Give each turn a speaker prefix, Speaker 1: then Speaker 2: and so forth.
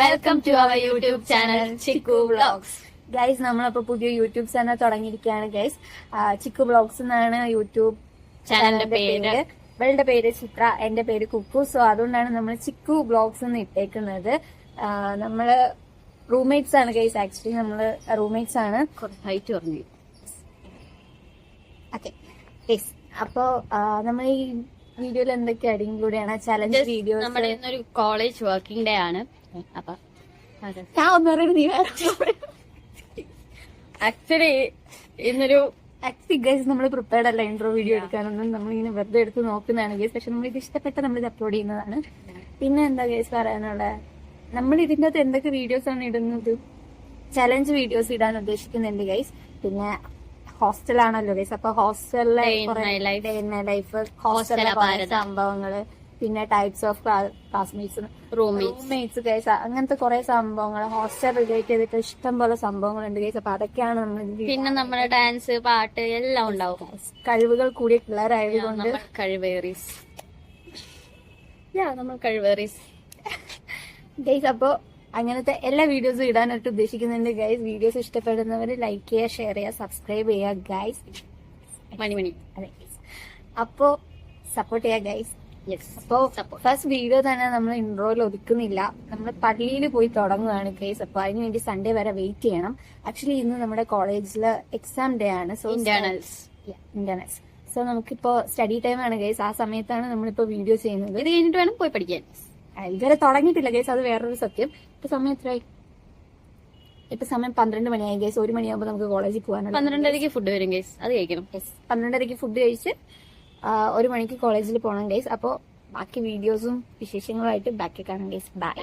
Speaker 1: Welcome to our YouTube channel Chikku vlogs.
Speaker 2: Guys, നമ്മളപ്പോ പുതിയ YouTube channel തുടങ്ങിയിരിക്കുകയാണ് ഗൈസ്. ചിക്കു വ്ളോഗ്സ് എന്നാണ് യൂട്യൂബ്
Speaker 1: ചാനലിന്റെ പേര്.
Speaker 2: ഇവളുടെ പേര് ചിത്ര, എന്റെ പേര് കുക്കു. സോ അതുകൊണ്ടാണ് നമ്മൾ ചിക്കു വ്ളോഗ്സ് എന്ന് ഇട്ടേക്കുന്നത്. നമ്മള് റൂംമേറ്റ്സ് ആണ് ഗൈസ്. ആക്ച്വലി നമ്മള് റൂംമേറ്റ്സ് ആണ്.
Speaker 1: ഹൈറ്റ് പറഞ്ഞു.
Speaker 2: ഓക്കെ ഗൈസ്, അപ്പോ നമ്മൾ ഈ വീഡിയോയിൽ എന്തൊക്കെയാണ് ഇൻക്ലൂഡ് ചലഞ്ച് വീഡിയോസ്.
Speaker 1: നമ്മുടെ ഇന്നൊരു കോളേജ് വർക്കിംഗ് ഡേ ആണ്. അപ്പൊ
Speaker 2: ഞാൻ ഒന്നും പറയുന്നത് നീ വേറെ.
Speaker 1: ആക്ച്വലി ഇന്നൊരു
Speaker 2: ഗൈസ് നമ്മൾ പ്രിപ്പയർഡ് അല്ല ഇൻട്രോ വീഡിയോ എടുക്കാനൊന്നും. നമ്മളിങ്ങനെ വെറുതെ എടുത്ത് നോക്കുന്നതാണ് ഗൈസ്. പക്ഷെ നമ്മൾ ഇത് ഇഷ്ടപ്പെട്ട നമ്മളിത് അപ്ലോഡ് ചെയ്യുന്നതാണ്. പിന്നെ എന്താ ഗൈസ് പറയാനുള്ള, നമ്മൾ ഇതിന്റെ അകത്ത് എന്തൊക്കെ വീഡിയോസ് ആണ് ഇടുന്നത്? ചലഞ്ച് വീഡിയോസ് ഇടാൻ ഉദ്ദേശിക്കുന്നുണ്ട് ഗൈസ്. പിന്നെ ഹോസ്റ്റലാണല്ലോ ഗൈസ്. അപ്പൊ ഹോസ്റ്റലിലെ ലൈഫ്, ഹോസ്റ്റലിലെ സംഭവങ്ങള്, പിന്നെ types of classmates, roommates guys, അങ്ങനത്തെ കുറെ സംഭവങ്ങൾ ഹോസ്റ്റൽ റിലേറ്റ് ചെയ്തിട്ട് ഇഷ്ടം പോലെ സംഭവങ്ങളുണ്ട് ഗൈസ്. അപ്പൊ അതൊക്കെയാണ് നമ്മൾ.
Speaker 1: പിന്നെ നമ്മുടെ ഡാൻസ്, പാട്ട് എല്ലാം ഉണ്ടാവും.
Speaker 2: കഴിവുകൾ കൂടിയ പിള്ളേരായതുകൊണ്ട്
Speaker 1: കഴിവേറീസ് നമ്മൾ കഴിവേറീസ്
Speaker 2: ഗൈസ്. അപ്പൊ അങ്ങനത്തെ എല്ലാ വീഡിയോസും ഇടാനായിട്ട് ഉദ്ദേശിക്കുന്നുണ്ട് ഗൈസ്. വീഡിയോസ് ഇഷ്ടപ്പെടുന്നവര് ലൈക്ക് ചെയ്യുക, ഷെയർ ചെയ്യുക, സബ്സ്ക്രൈബ് ചെയ്യുക ഗൈസ്.
Speaker 1: മണി
Speaker 2: അതെ ഗൈസ്. അപ്പോ സപ്പോർട്ട് ചെയ്യുക ഗൈസ്. അപ്പോ ഫസ്റ്റ് വീഡിയോ തന്നെ നമ്മൾ ഇൻട്രോയിൽ ഒതുക്കുന്നില്ല. നമ്മൾ പള്ളിയിൽ പോയി തുടങ്ങുകയാണ് ഗൈസ്. അപ്പൊ അതിനുവേണ്ടി സൺഡേ വരെ വെയിറ്റ് ചെയ്യണം. ആക്ച്വലി ഇന്ന് നമ്മുടെ കോളേജില് എക്സാം ഡേ ആണ്. So internals. സോ നമുക്കിപ്പോ സ്റ്റഡി ടൈം ആണ് ഗൈസ്. ആ സമയത്താണ് നമ്മളിപ്പോ വീഡിയോ ചെയ്യുന്നത്.
Speaker 1: ഇത് കഴിഞ്ഞിട്ട് വേണം പോയി പഠിക്കാൻ.
Speaker 2: ഇതുവരെ തുടങ്ങിയിട്ടില്ല ഗൈസ്, അത് വേറൊരു സത്യം. ഇപ്പൊ സമയം എത്രയായി? ഇപ്പൊ സമയം 12 മണിയായി ഗൈസ്. 1 മണിയാകുമ്പോൾ നമുക്ക് കോളേജിൽ പോകാനുണ്ട്.
Speaker 1: 12:30 ഫുഡ് വരും ഗൈസ്, അത് കഴിക്കണം.
Speaker 2: 12:30 ഫുഡ് കഴിച്ച് 1 മണിക്ക് കോളേജിൽ പോകണം ഗൈസ്. അപ്പോ ബാക്കി വീഡിയോസും വിശേഷങ്ങളുമായിട്ട് ബാക്കി കാണാം ഗൈസ്. ബൈ.